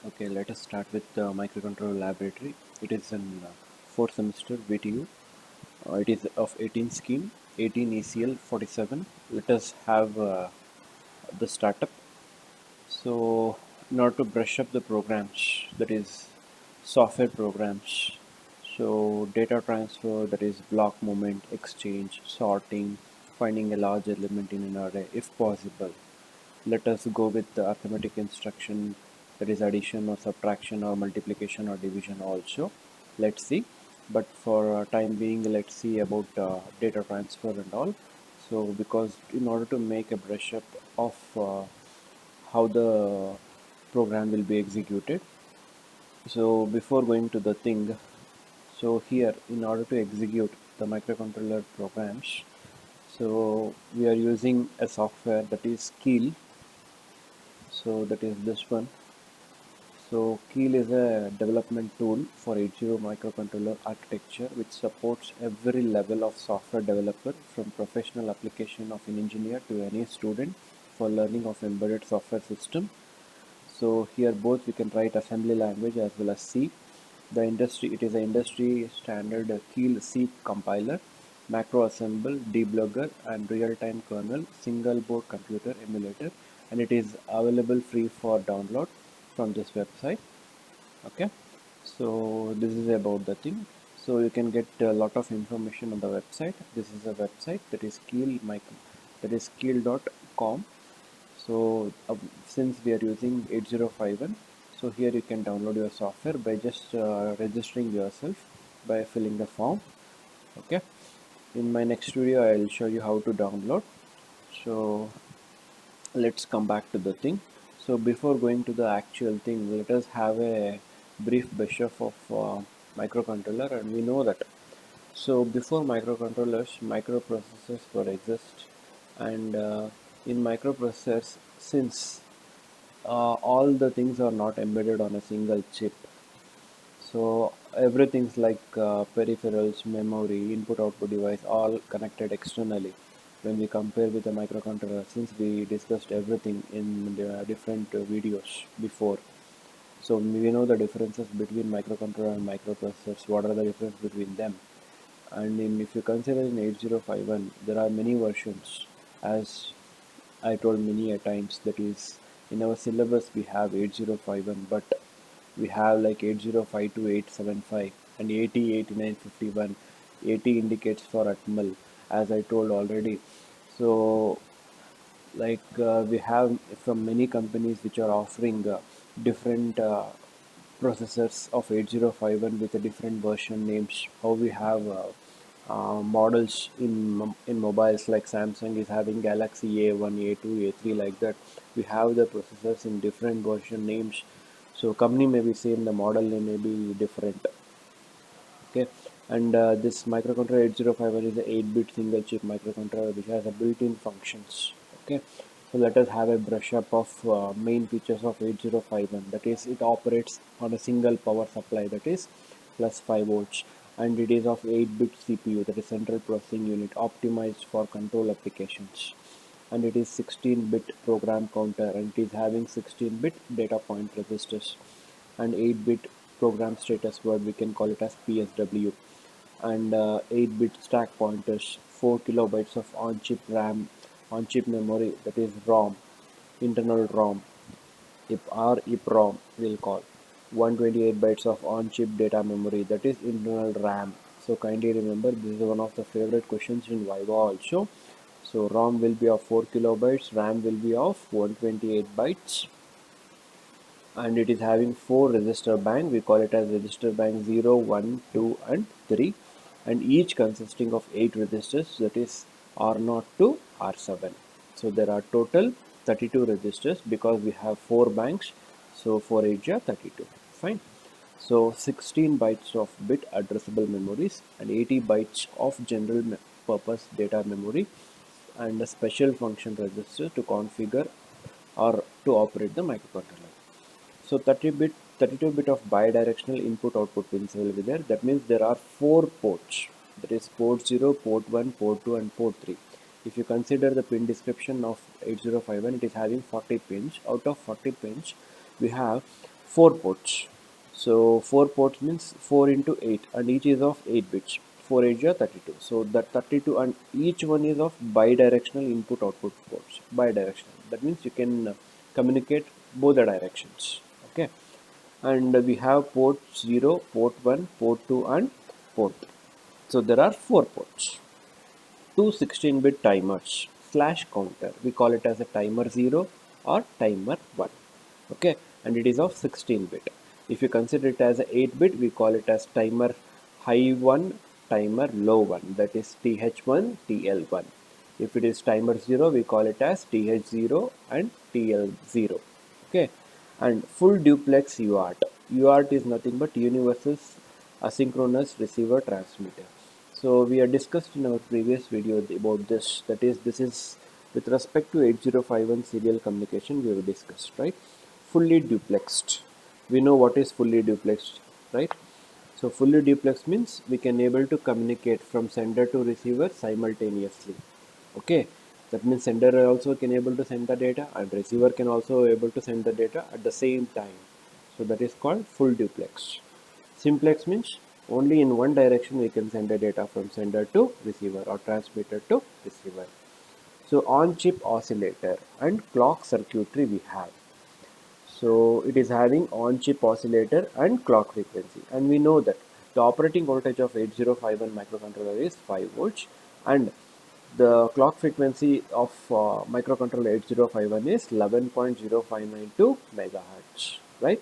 Okay, let us start with the microcontroller laboratory. It is an fourth semester VTU. It is of 18 scheme, 18 ECL 47. Let us have the startup. So, in order to brush up the programs, that is software programs. So, data transfer, that is block movement, exchange, sorting, finding a large element in an array if possible. Let us go with the arithmetic instruction, that is addition or subtraction or multiplication or division also. Let's see. But for time being, let's see about data transfer and all. So because in order to make a brush up of how the program will be executed, so before going to the thing, so here in order to execute the microcontroller programs, so we are using a software that is Keel. So that is this one. So Keel is a development tool for 80 microcontroller architecture which supports every level of software developer from professional application of an engineer to any student for learning of embedded software system. So here both we can write assembly language as well as C. It is an industry standard Keel C compiler, macro assemble, debugger and real-time kernel, single board computer emulator, and it is available free for download from this website. Okay, so this is about the thing. So you can get a lot of information on the website. This is a website that is keel.com. So since we are using 8051, so here you can download your software by just registering yourself by filling the form. Okay, in my next video I'll show you how to download. So let's come back to the thing. So before going to the actual thing, let us have a brief brush up of microcontroller. And we know that so before microcontrollers, microprocessors were exist. And in microprocessors, since all the things are not embedded on a single chip, so everything's like peripherals, memory, input output device, all connected externally. When we compare with a microcontroller, since we discussed everything in the different videos before, so we know the differences between microcontroller and microprocessors. What are the difference between them? And if you consider in 8051, there are many versions. As I told many a times, that is in our syllabus we have 8051, but we have like 8052, 875 and 80, 89, 51. 80 indicates for Atmal, as I told already. So like we have from many companies which are offering different processors of 8051 with a different version names. How we have models in mobiles, like Samsung is having Galaxy A1, A2, A3, like that. We have the processors in different version names. So company may be same, the model name may be different. Okay, and this microcontroller 8051 is a 8-bit single chip microcontroller which has a built-in functions. Okay, so let us have a brush up of main features of 8051. That is, it operates on a single power supply, that is plus 5 volts, and it is of 8-bit CPU, that is central processing unit, optimized for control applications. And it is 16-bit program counter, and it is having 16-bit data point registers and 8-bit program status word, we can call it as PSW, and 8-bit stack pointers, 4 kilobytes of on-chip RAM, on-chip memory, that is ROM, internal ROM, or EEPROM we'll call, 128 bytes of on-chip data memory, that is internal RAM. So kindly remember, this is one of the favorite questions in Viva also. So ROM will be of 4 kilobytes, RAM will be of 128 bytes, and it is having 4 register bank. We call it as register bank 0, 1, 2 and 3, and each consisting of 8 registers, that is R0 to R7. So there are total 32 registers because we have 4 banks, so 4 8 are 32. Fine. So 16 bytes of bit addressable memories and 80 bytes of general purpose data memory, and a special function register to configure or to operate the microcontroller. So 32-bit of bidirectional input-output pins will be there. That means there are 4 ports. That is port 0, port 1, port 2 and port 3. If you consider the pin description of 8051, it is having 40 pins. Out of 40 pins, we have 4 ports. So 4 ports means 4 into 8, and each is of 8 bits. 4 8 are 32. So that 32, and each one is of bidirectional input output ports. Bidirectional. That means you can communicate both the directions. Okay. And we have port 0, port 1, port 2, and port 3. So there are 4 ports. Two 16-bit timers slash counter. We call it as a timer 0 or timer 1. Okay, and it is of 16-bit. If you consider it as a 8-bit, we call it as timer high 1, timer low 1. That is TH1, TL1. If it is timer 0, we call it as TH0 and TL0. Okay, and full duplex UART. UART is nothing but universal asynchronous receiver transmitter. So we have discussed in our previous video about this. That is, this is with respect to 8051 serial communication we have discussed, right? Fully duplexed. We know what is fully duplexed, right? So fully duplex means we can able to communicate from sender to receiver simultaneously. Okay, that means sender also can able to send the data, and receiver can also able to send the data at the same time. So that is called full duplex. Simplex means only in one direction we can send the data from sender to receiver or transmitter to receiver. So on chip oscillator and clock circuitry we have. So it is having on chip oscillator and clock frequency, and we know that the operating voltage of 8051 microcontroller is 5 volts, and the clock frequency of microcontroller 8051 is 11.0592 megahertz, right?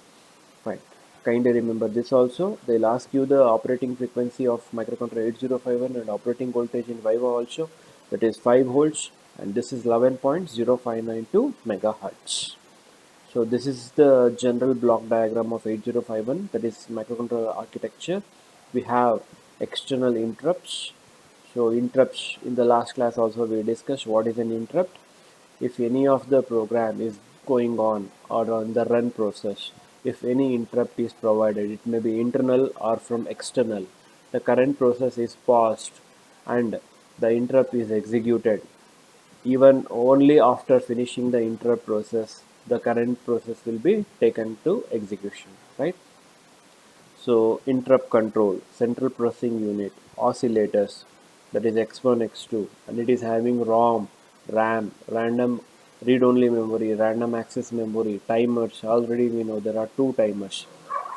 Fine. Kindly remember this also. They'll ask you the operating frequency of microcontroller 8051 and operating voltage in Viva also. That is 5 volts, and this is 11.0592 megahertz. So this is the general block diagram of 8051, that is microcontroller architecture. We have external interrupts. So interrupts, in the last class also we discussed what is an interrupt. If any of the program is going on or on the run process, if any interrupt is provided, it may be internal or from external, the current process is paused and the interrupt is executed. Even only after finishing the interrupt process, the current process will be taken to execution, right? So interrupt control, central processing unit, oscillators, that is X1, X2, and it is having ROM, RAM, random read-only memory, random access memory, timers. Already we know there are two timers,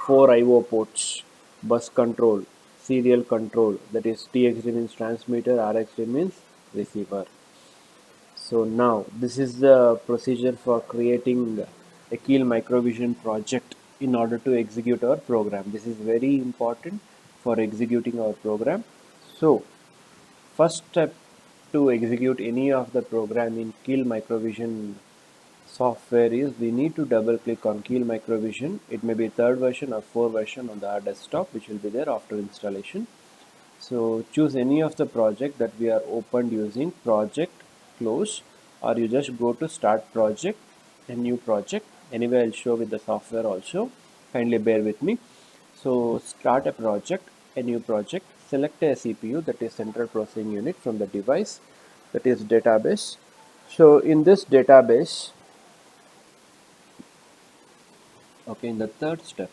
four I/O ports, bus control, serial control, that is TXD means transmitter, RXD means receiver. So now this is the procedure for creating a Keel Microvision project in order to execute our program. This is very important for executing our program. So first step to execute any of the program in Keel Microvision software is we need to double click on Keel Microvision. It may be third version or fourth version on the desktop, which will be there after installation. So choose any of the project that we are opened using project close, or you just go to start project, a new project. Anyway, I'll show with the software also. Kindly bear with me. So start a project, a new project, select a CPU, that is central processing unit, from the device, that is database. So in this database, okay, in the third step,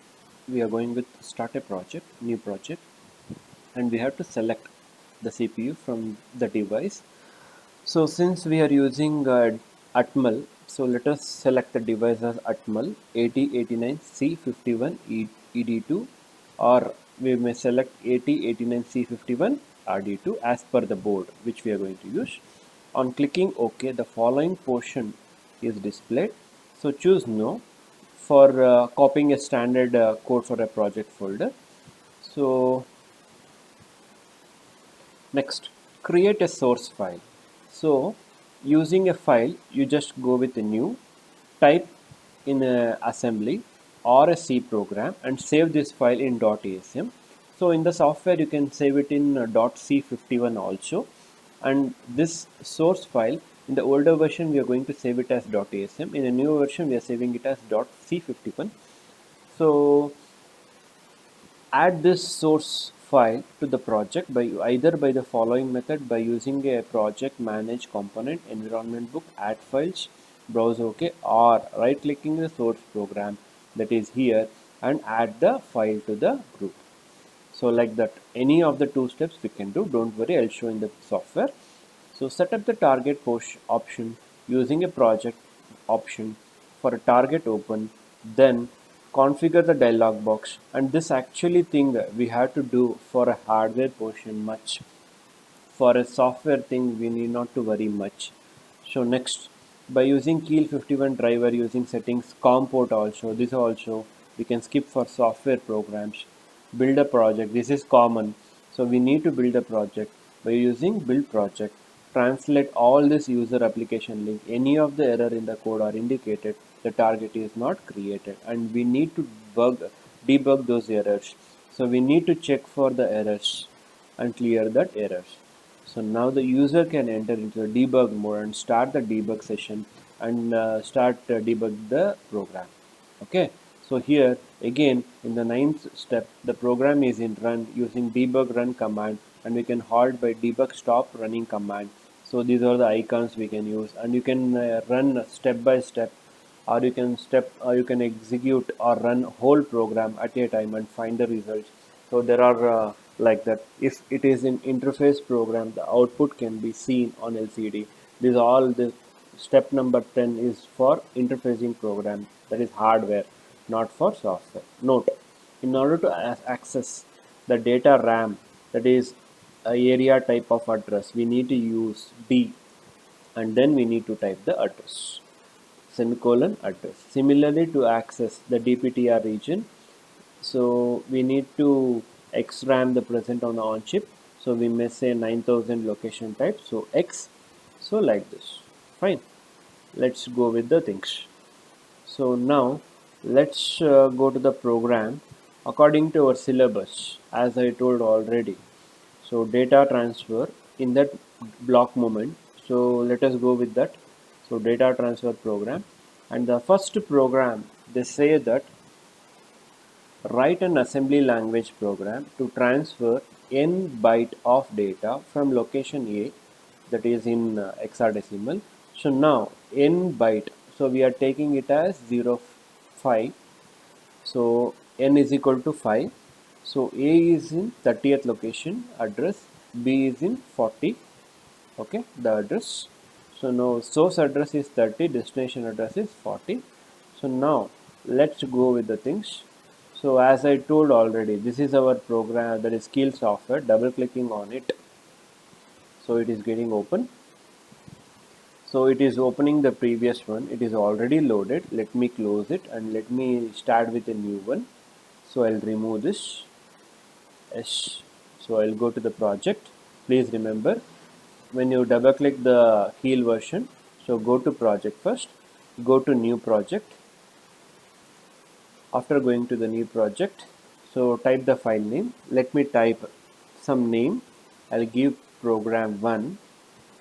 we are going with start a project, new project, and we have to select the CPU from the device. So since we are using Atmel, so let us select the device as Atmel 8089C51 ED2, or we may select 8089C51 RD2 as per the board which we are going to use. On clicking OK, the following portion is displayed. So choose No for copying a standard code for a project folder. So next, create a source file. So using a file, you just go with a new, type in a assembly or a C program and save this file in .asm. So in the software you can save it in .c51 also, and this source file in the older version we are going to save it as .asm. In a new version we are saving it as .c51. So add this source file to the project by either by the following method: by using a project manage component environment book, add files, browse OK, or right clicking the source program that is here, and add the file to the group. So like that, any of the two steps we can do. Don't worry, I'll show in the software. So set up the target push option using a project option for a target open, then configure the dialog box. And this actually thing we have to do for a hardware portion much. For a software thing, we need not to worry much. So next, by using Keel 51 driver using settings COM port also, this also we can skip for software programs. Build a project, this is common. So we need to build a project by using build project. Translate all this user application link. Any of the error in the code are indicated, the target is not created, and we need to debug those errors. So we need to check for the errors and clear that errors. So now the user can enter into the debug mode and start the debug session and start debug the program. Okay. So here again in the ninth step, the program is in run using debug run command, and we can halt by debug stop running command. So these are the icons we can use, and you can run step by step, or you can execute or run whole program at a time and find the results. So there are like that. If it is in interface program, the output can be seen on LCD. This all this step number 10 is for interfacing program, that is hardware, not for software. Note, in order to access the data RAM, that is a area type of address, we need to use D, and then we need to type the address, semicolon address. Similarly, to access the DPTR region, so we need to XRAM the present on the on chip. So we may say 9000 location type. So X. So like this. Fine. Let's go with the things. So now let's go to the program according to our syllabus, as I told already. So data transfer in that block moment. So let us go with that. So data transfer program, and the first program, they say that write an assembly language program to transfer n byte of data from location A, that is in hexadecimal. So now n byte, so we are taking it as 0 5. So n is equal to 5. So A is in 30th location address, B is in 40. Okay, the address. So now source address is 30, destination address is 40. So now let's go with the things. So as I told already, this is our program, that is Keel software. Double clicking on it, so it is getting open. So it is opening the previous one. It is already loaded. Let me close it and let me start with a new one. So I'll remove this. Yes. So I'll go to the project. Please remember, when you double click the Keel version, so go to project first, go to new project. After going to the new project, so type the file name. Let me type some name. I'll give program 1.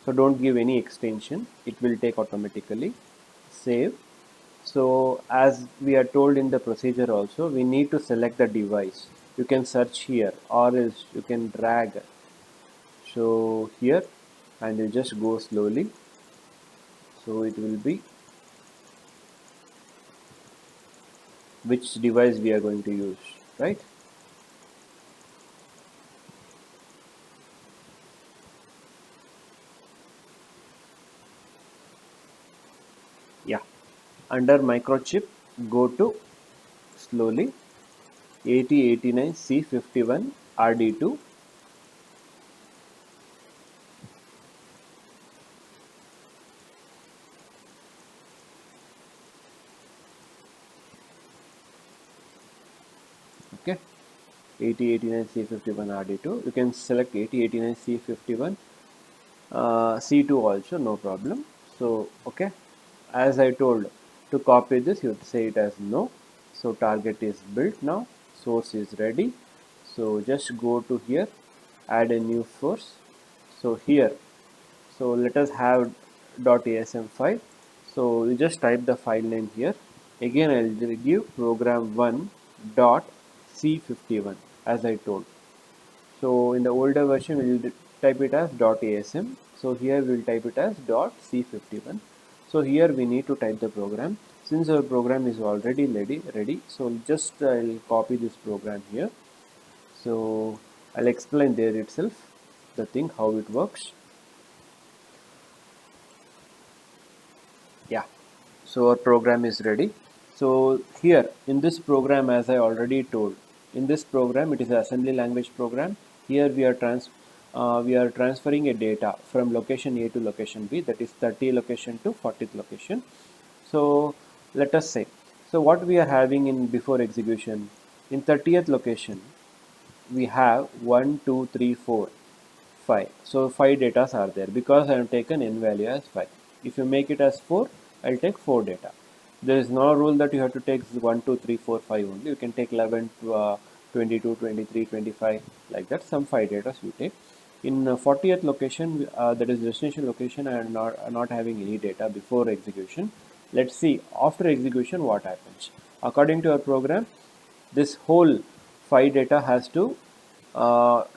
So don't give any extension, it will take automatically. Save. So as we are told in the procedure also, we need to select the device. You can search here, or else you can drag. So here, and you just go slowly. So it will be which device we are going to use, right? Yeah, under microchip, go to slowly 8089C51 RD2. Okay, 8089C51 RD2. You can select 8089C51 C2 also, no problem. So okay, as I told, to copy this you say it as no. So target is built now, source is ready. So just go to here, add a new source. So here, so let us have .asm file. So you just type the file name here. Again I'll give program1 dot C51 as I told. So in the older version we will type it as .asm. So here we will type it as .c51. So here we need to type the program. since our program is already ready, so just I'll copy this program here. So I'll explain there itself the thing how it works. Yeah, so our program is ready. So here in this program, as I already told, in this program it is an assembly language program. Here we are transferring a data from location A to location B, that is 30 location to 40th location. So let us say, so what we are having in before execution, in 30th location we have 1 2 3 4 5. So 5 datas are there because I have taken n value as 5. If you make it as 4, I'll take 4 data. There is no rule that you have to take 1 2 3 4 5 only. You can take 11 22 23 25 like that. Some 5 data you take. In 40th location, that is destination location, I am not having any data before execution. Let's see after execution what happens. According to our program, this whole 5 data has to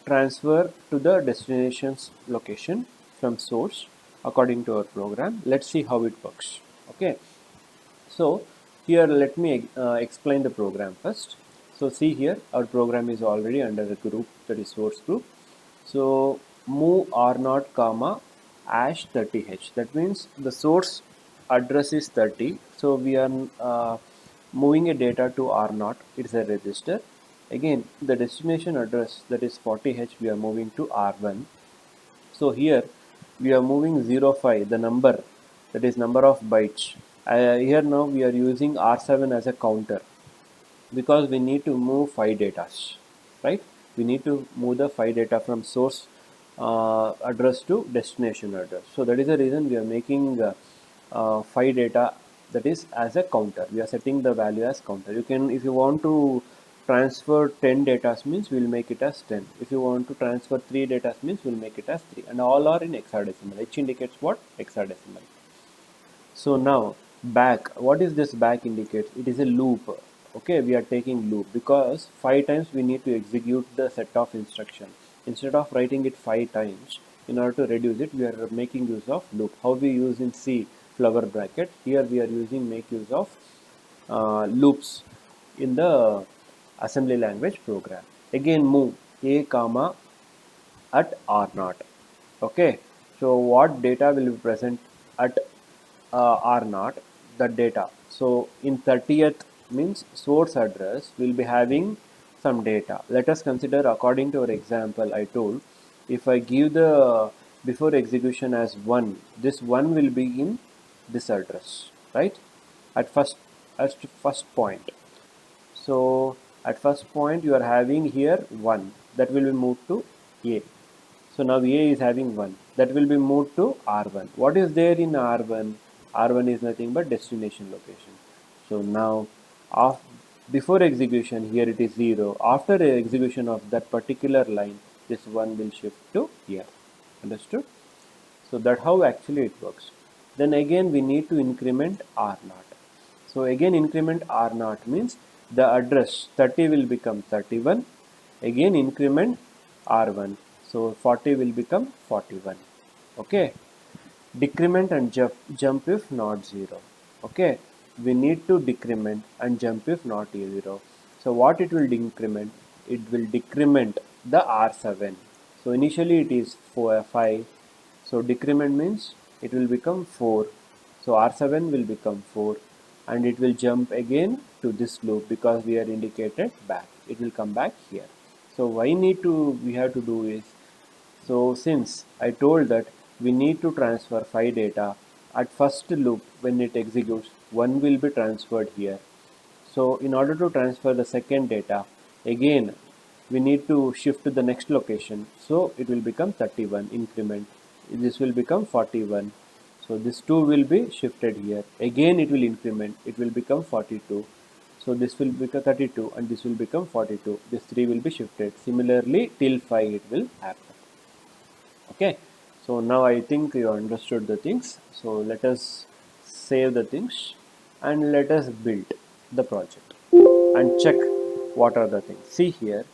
transfer to the destination's location from source according to our program. Let's see how it works. Okay, so here let me explain the program first. So see here our program is already under the group, that is source group. So move r0 comma hash 30h, that means the source address is 30, so we are moving a data to r0, it's a register. Again the destination address, that is 40h, we are moving to r1. So here we are moving 05, the number, that is number of bytes. Here now we are using r7 as a counter because we need to move 5 data, right? We need to move the 5 data from source address to destination address. So that is the reason we are making 5 data, that is as a counter. We are setting the value as counter. You can, if you want to transfer 10 data means we'll make it as 10. If you want to transfer 3 data means we'll make it as 3, and all are in hexadecimal. H indicates what? Hexadecimal. So now back, what is this back indicates? It is a loop. Okay, we are taking loop because 5 times we need to execute the set of instruction. Instead of writing it 5 times, in order to reduce it, we are making use of loop. How we use in C flower bracket, here we are using make use of loops in the assembly language program. Again move a comma at r0. Okay, so what data will be present at r0? The data. So in 30th means source address will be having some data. Let us consider according to our example I told, if I give the before execution as 1, this 1 will be in this address, right? At first point. So at first point you are having here 1, that will be moved to A. So now A is having 1, that will be moved to R1. What is there in R1? R1 is nothing but destination location. So now before execution here it is 0. After execution of that particular line, this 1 will shift to here. Understood? So that how actually it works. Then again we need to increment R0. So again increment R0 means the address 30 will become 31. Again increment R1. So 40 will become 41. Okay. Decrement and jump if not 0. Okay. We need to decrement and jump if not 0. So what it will decrement? It will decrement the R7. So initially it is 5. So decrement means it will become 4. So R7 will become 4, and it will jump again to this loop because we are indicated back. It will come back here. So why we have to do is, so since I told that we need to transfer 5 data at first loop, when it executes 1 will be transferred here. So in order to transfer the second data, again we need to shift to the next location. So it will become 31 increment. This will become 41. So this 2 will be shifted here. Again it will increment. It will become 42. So this will become 32 and this will become 42. This 3 will be shifted. Similarly till 5 it will happen. Okay. So now I think you understood the things. So let us save the things and let us build the project and check what are the things. See here,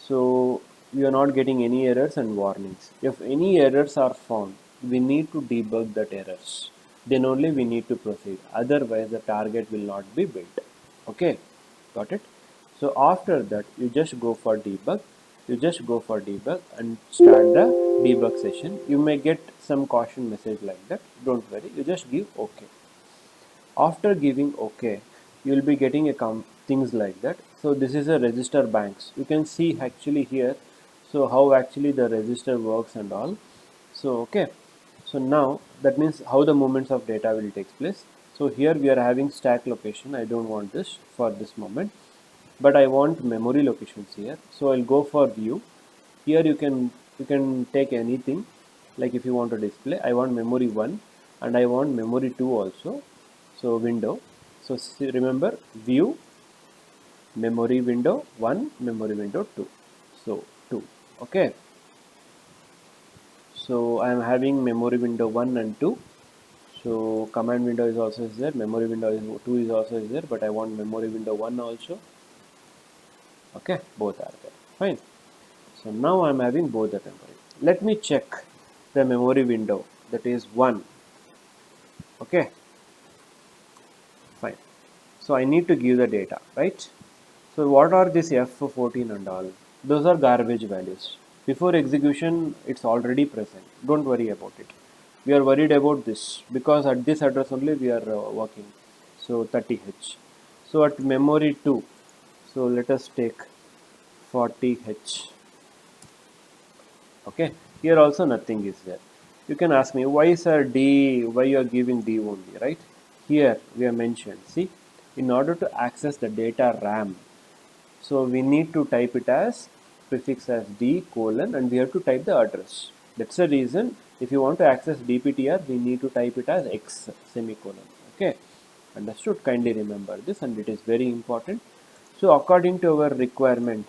so we are not getting any errors and warnings. If any errors are found, we need to debug that errors. then only we need to proceed, otherwise the target will not be built. Okay, got it? So after that you just go for debug, and start the debug session. You may get some caution message like that, don't worry, you just give OK. After giving OK, you will be getting things like that. So this is a register banks, you can see actually here, so how actually the register works and all. So okay, so now that means how the movements of data will take place. So here we are having stack location, I don't want this for this moment, but I want memory locations here. So I'll go for view. Here you can take anything, like if you want to display, I want memory 1 and I want memory 2 also. So window, so remember, view, memory window 1, memory window 2, so 2. Okay, so I am having memory window 1 and 2. So command window is also is there, memory window is 2 is also is there, but I want memory window 1 also. Okay, both are there, fine. So now I'm having both the memory. Let me check the memory window, that is 1. Okay, fine. So I need to give the data, right? So what are this F14 and all? Those are garbage values. Before execution, it's already present. Don't worry about it. We are worried about this because at this address only we are working. So 30H. So at memory 2, so let us take 40H. Okay, here also nothing is there. You can ask me, why sir D, why you are giving D only, right? Here we have mentioned, see, in order to access the data RAM, so we need to type it as prefix as D colon and we have to type the address. That's the reason if you want to access DPTR, we need to type it as X semicolon. Okay, understood? Kindly remember this, and it is very important. So according to our requirement,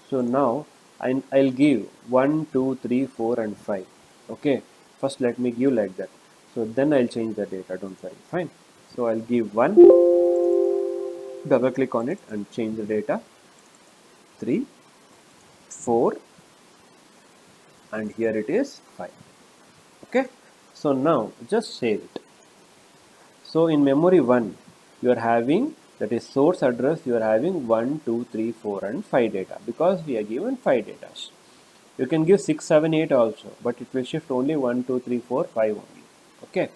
so now I'll give 1, 2, 3, 4 and 5. Okay, first let me give like that. So then I'll change the data, don't worry, fine. So I'll give 1, double click on it and change the data, 3, 4, and here it is 5. Okay, so now just save it. So in memory 1 you are having, that is source address, you are having 1, 2, 3, 4 and 5 data because we are given 5 data. You can give 6, 7, 8 also, but it will shift only 1, 2, 3, 4, 5 only. Okay,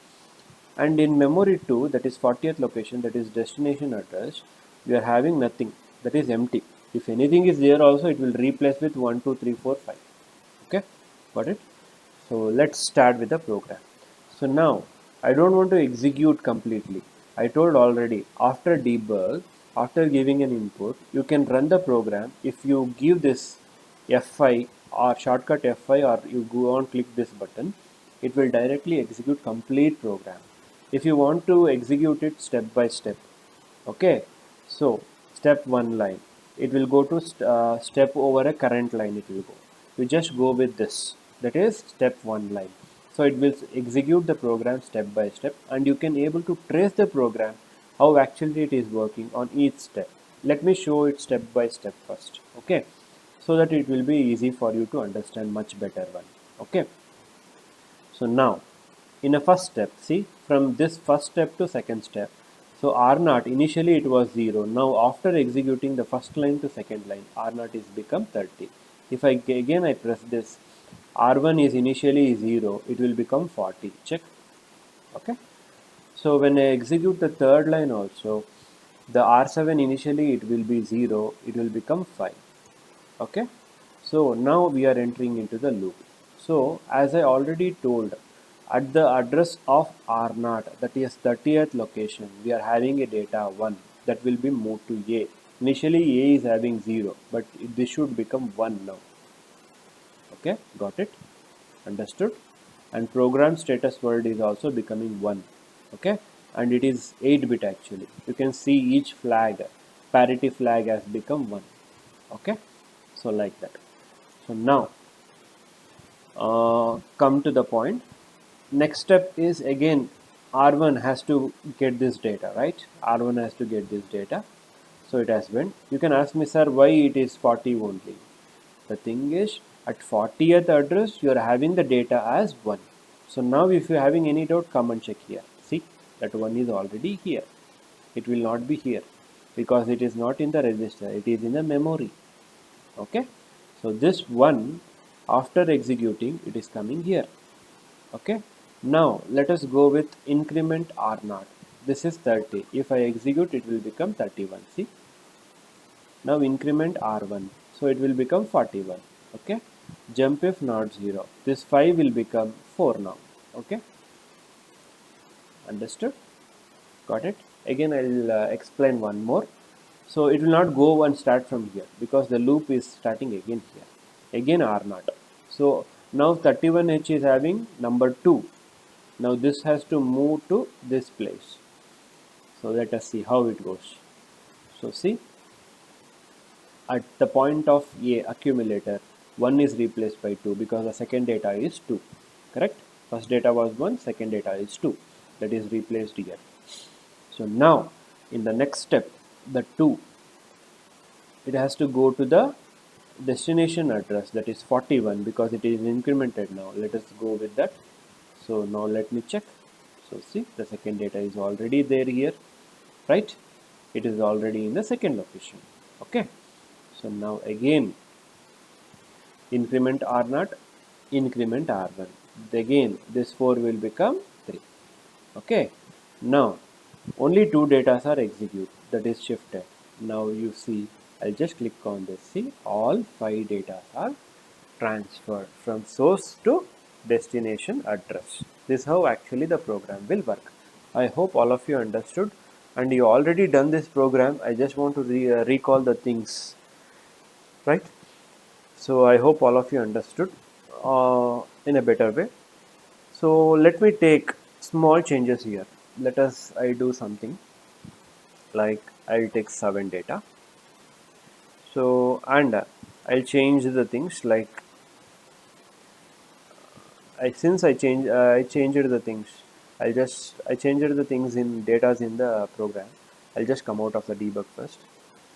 and in memory 2, that is 40th location, that is destination address, we are having nothing, that is empty. If anything is there also, it will replace with 1, 2, 3, 4, 5. Okay, got it? So let's start with the program. So now I don't want to execute completely. I told already, after debug, after giving an input, you can run the program. If you give this F5 or shortcut F5 or you go on click this button, it will directly execute complete program. If you want to execute it step by step, okay, so step 1 line, it will go to step over a current line, it will go, you just go with this, that is step 1 line. So it will execute the program step by step and you can able to trace the program how actually it is working on each step. Let me show it step by step first, okay, so that it will be easy for you to understand much better one. Okay, so now in a first step, see, from this first step to second step, so R naught initially it was 0. Now after executing the first line to second line, R naught is become 30. If I again I press this, R1 is initially 0, it will become 40. Check. Okay, so when I execute the third line also, the R7 initially it will be 0, it will become 5. Okay, so now we are entering into the loop. So as I already told, at the address of R0, that is 30th location, we are having a data 1 that will be moved to A. Initially A is having 0, but this should become 1 now. Okay, got it? Understood? And program status word is also becoming 1. Okay, and it is 8-bit actually. You can see each flag, parity flag has become 1. Okay, so like that. So now come to the point. Next step is again R1 has to get this data, right? R1 has to get this data. So it has been. You can ask me, sir, why it is 40 only? The thing is, at 40th address, you are having the data as 1. So now if you are having any doubt, come and check here. See, That 1 is already here. It will not be here because it is not in the register, it is in the memory. Okay, so this 1, after executing, it is coming here. Okay, now let us go with increment R0. This is 30. If I execute, it will become 31. See, now increment R1, so it will become 41. Okay, jump if not 0. This 5 will become 4 now. Okay, understood? Got it? Again, I'll explain one more. So it will not go and start from here because the loop is starting again here. Again R0. So now 31H is having number 2. Now this has to move to this place. So let us see how it goes. So see, at the point of A accumulator, 1 is replaced by 2 because the second data is 2. Correct? First data was 1, second data is 2. That is replaced here. So now in the next step, the 2, it has to go to the destination address, that is 41, because it is incremented now. Let us go with that. So now let me check. So see, the second data is already there here, right? It is already in the second location. Okay, so now again increment R0, increment R1. Again this 4 will become 3. Okay, now only 2 data are executed, that is shifted. Now you see, I'll just click on this. See, all 5 data are transferred from source to destination address. This is how actually the program will work. I hope all of you understood, and you already done this program. I just want to recall the things, right? So I hope all of you understood in a better way. So let me take small changes here. Let us I do something like I'll take 7 data. So and I'll change the things like I changed the things. I changed the things in datas in the program. I'll just come out of the debug first,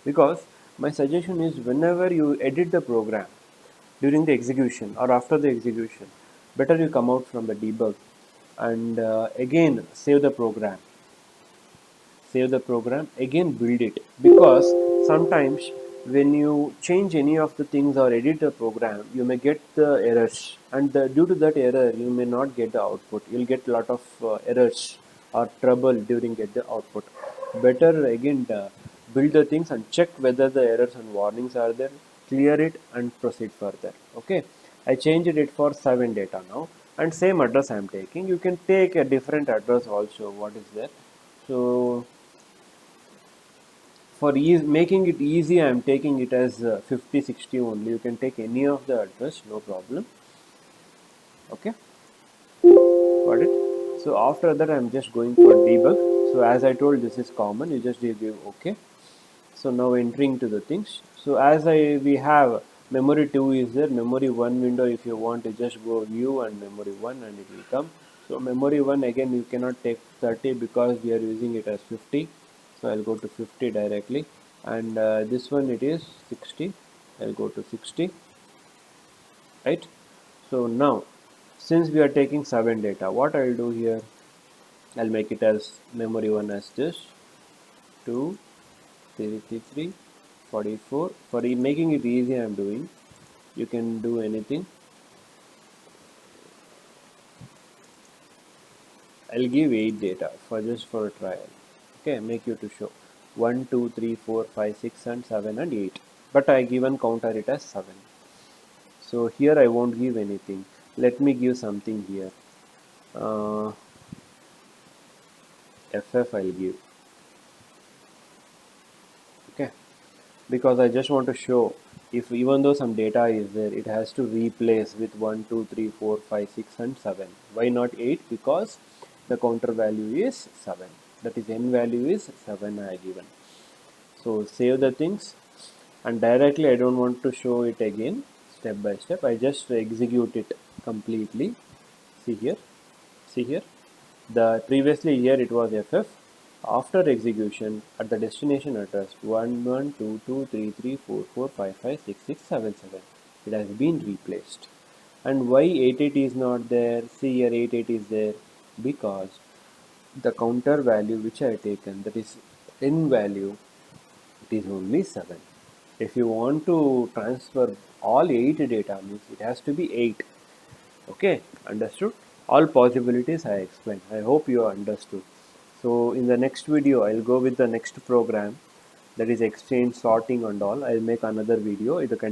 because my suggestion is whenever you edit the program during the execution or after the execution, better you come out from the debug and again save the program, again build it, because sometimes when you change any of the things or edit the program, you may get the errors, and due to that error you may not get the output. You'll get a lot of errors or trouble during get the output. Better again build the things and check whether the errors and warnings are there, clear it and proceed further. Okay, I changed it for 7 data now, and same address I am taking. You can take a different address also, what is there. So for ease, making it easy, I am taking it as 50 60 only. You can take any of the address, no problem. Okay, got it. So after that I am just going for debug. So as I told, this is common, you just give okay. So now entering to the things. So as we have memory 2 is there, memory 1 window, if you want to just go view and memory 1 and it will come. So memory 1, again you cannot take 30 because we are using it as 50. So I'll go to 50 directly, and this one it is 60. I'll go to 60, right? So now since we are taking 7 data, what I'll do here, I'll make it as memory 1 as this 2 33 44. For making it easy, I'm doing, you can do anything. I'll give 8 data for just for a trial. Okay, make you to show 1 2 3 4 5 6 and 7 and 8, but I given counter it as 7. So here I won't give anything. Let me give something here. FF I'll give. Okay, because I just want to show, if even though some data is there, it has to replace with 1 2 3 4 5 6 and 7. Why not 8? Because the counter value is 7, that is n value is 7 I given. So save the things, and directly I don't want to show it again step by step. I just execute it completely. See here, see here, the previously here it was FF. After execution at the destination address 1 1 2 2 3 3 4 4 5 5 6 6 7 7, it has been replaced. And why 88 is not there? See here, 88 is there because the counter value which I taken, that is n value, it is only 7. If you want to transfer all 8 data, means it has to be 8. Okay, understood? All possibilities I explained. I hope you understood. So in the next video, I'll go with the next program, that is exchange sorting and all. I'll make another video. You can